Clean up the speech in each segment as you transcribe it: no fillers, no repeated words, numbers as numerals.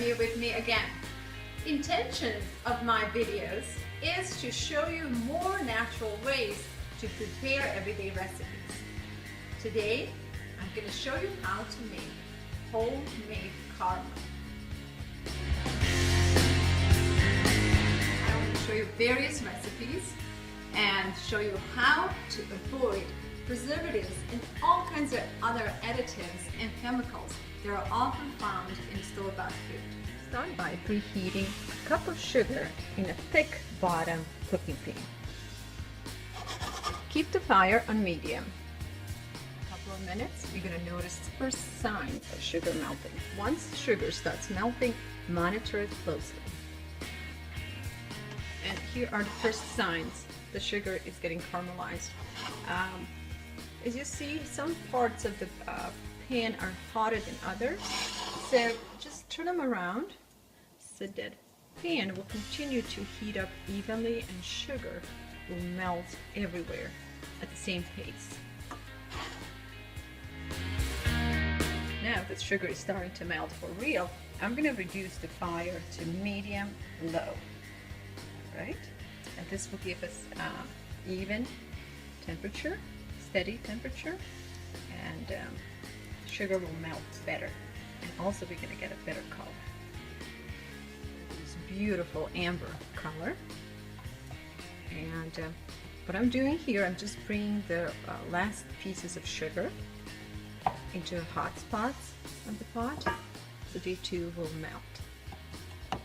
have you with me again. Intention of my videos is to show you more natural ways to prepare everyday recipes. Today, I'm going to show you how to make homemade caramel. I want to show you various recipes and show you how to avoid preservatives and all kinds of other additives and chemicals that are often found in store-bought food. Start by preheating a cup of sugar in a thick bottom cooking pan. Keep the fire on medium. A couple of minutes, you're going to notice the first signs of sugar melting. Once sugar starts melting, monitor it closely. And here are the first signs the sugar is getting caramelized. As you see, some parts of the pan are hotter than others, so just turn them around so that pan will continue to heat up evenly and sugar will melt everywhere at the same pace. Now that sugar is starting to melt for real, I'm going to reduce the fire to medium-low. Right? And this will give us even temperature, steady temperature, and sugar will melt better. And also we're going to get a better color. This beautiful amber color. And what I'm doing here, I'm just bringing the last pieces of sugar into hot spots of the pot so they too will melt.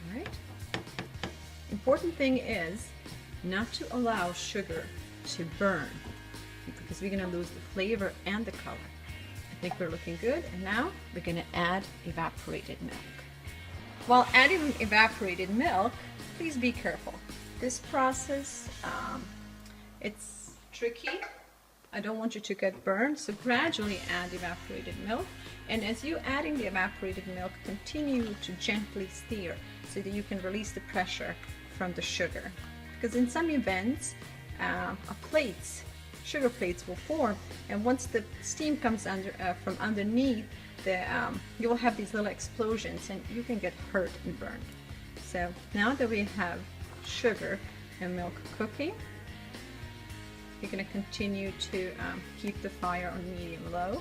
Alright. Important thing is not to allow sugar to burn because we're going to lose the flavor and the color. I think we're looking good, and now we're going to add evaporated milk. While adding evaporated milk, please be careful. This process, it's tricky. I don't want you to get burned, so gradually add evaporated milk. And as you're adding the evaporated milk, continue to gently stir so that you can release the pressure from the sugar. Because in some events, sugar plates will form, and once the steam comes from underneath, you will have these little explosions and you can get hurt and burned. So now that we have sugar and milk cooking, you're going to continue to keep the fire on medium-low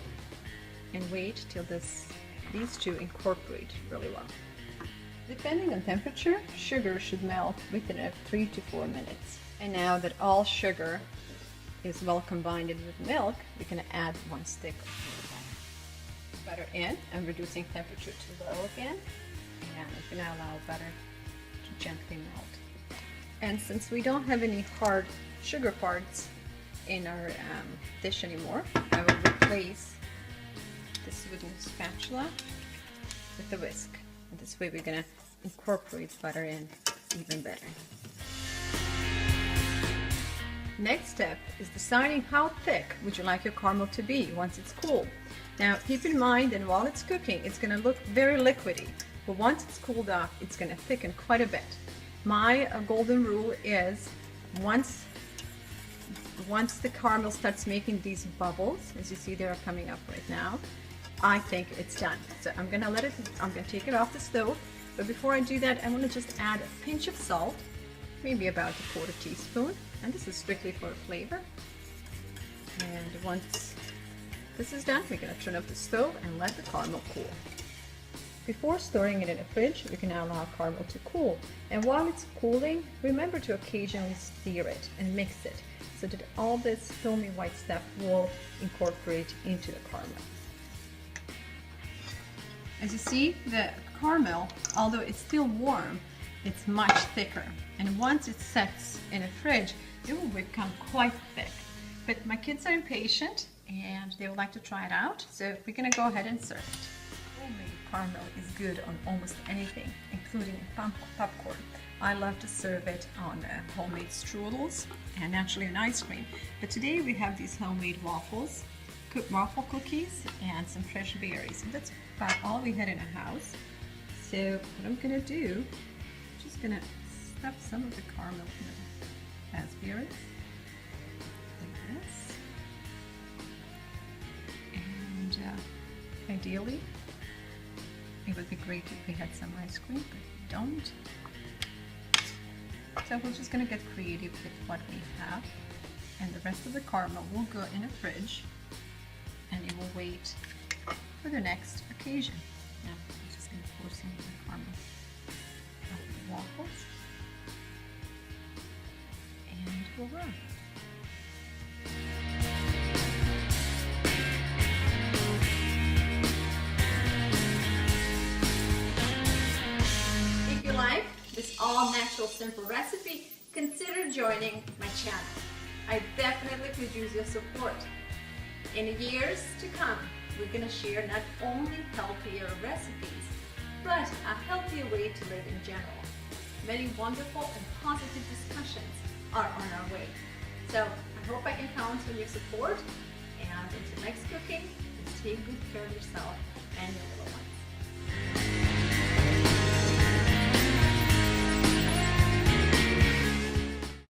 and wait till these two incorporate really well. Depending on temperature, sugar should melt within 3 to 4 minutes. And now that all sugar is well combined with milk, we're going to add 1 stick of butter in. I'm reducing temperature to low again, and I'm going to allow butter to gently melt. And since we don't have any hard sugar parts in our dish anymore, I will replace this wooden spatula with the whisk. And this way we're going to incorporate butter in even better. Next step is deciding how thick would you like your caramel to be once it's cooled. Now keep in mind that while it's cooking, it's going to look very liquidy, but once it's cooled off, it's going to thicken quite a bit. My golden rule is once the caramel starts making these bubbles, as you see they are coming up right now, I think it's done. So I'm going to take it off the stove, but before I do that, I want to just add a pinch of salt, maybe about a 1/4 teaspoon, and this is strictly for flavor. And once this is done, we're going to turn off the stove and let the caramel cool. Before storing it in the fridge, we can now allow caramel to cool. And while it's cooling, remember to occasionally stir it and mix it so that all this filmy white stuff will incorporate into the caramel. As you see, the caramel, although it's still warm, it's much thicker. And once it sets in a fridge, it will become quite thick. But my kids are impatient and they would like to try it out, so we're going to go ahead and serve it. Homemade caramel is good on almost anything, including popcorn. I love to serve it on homemade strudels and naturally on ice cream. But today we have these homemade waffles, waffle cookies, and some fresh berries. And that's about all we had in the house. So what I'm going to do, I'm just going to stuff some of the caramel in the raspberries, like this. And ideally, It would be great if we had some ice cream, but we don't. So we're just gonna get creative with what we have. And the rest of the caramel will go in a fridge and it will wait for the next occasion. Now I'm just gonna pour some of the caramel on the waffles. And voila. If you like this all-natural simple recipe, consider joining my channel. I definitely could use your support. In the years to come, we're going to share not only healthier recipes, but a healthier way to live in general. Many wonderful and positive discussions are on our way. So I hope I can count on your support. And until next cooking, take good care of yourself and your little one.